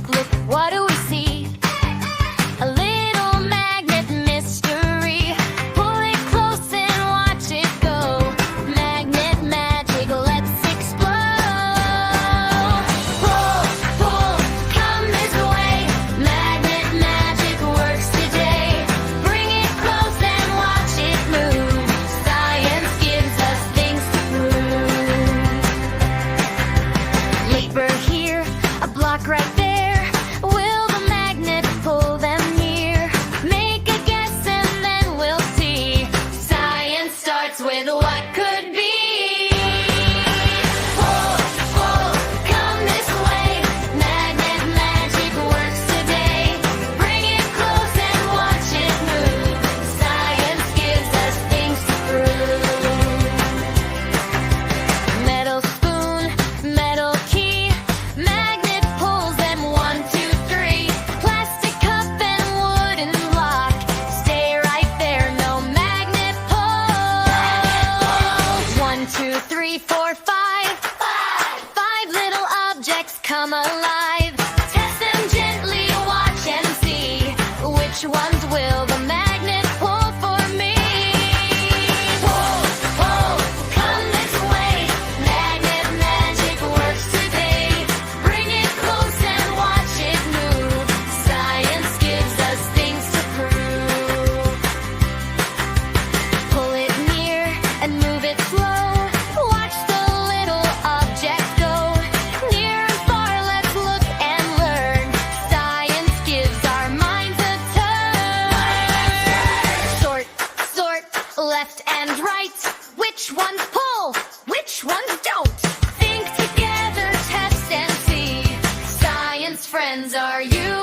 Look, what do we see? A little magnet mystery. Pull it close and watch it go. Magnet magic, let's explode. Pull, pull, come this way. Magnet magic works today. Bring it close and watch it move. Science gives us things to prove. Labor here, a block right there. Will the magnet pull them near? Make a guess and then we'll see. Science starts with what could be. Pull, pull, come this way. Magnet magic works today. Bring it close and watch it move. Science gives us things to prove. Metal spoon, metal key. Magnet pulls them 1, 2, 3. Plastic cup and wooden block. Stay right there, no magnet pull. 1, 2, 3, 4, 5. 5 little objects come alive. Test them gently, watch and see. Which ones will the magnet pull for me? Pull, pull, come this way. Magnet magic works today. Bring it close and watch it move. Science gives us things to prove. Pull it near and move it slow. Watch the little object go. Near and far, let's look and learn. Science gives our minds a turn. Sort, sort, left and right. Which ones pull? Which ones don't? Think together, test and see. Science friends, are you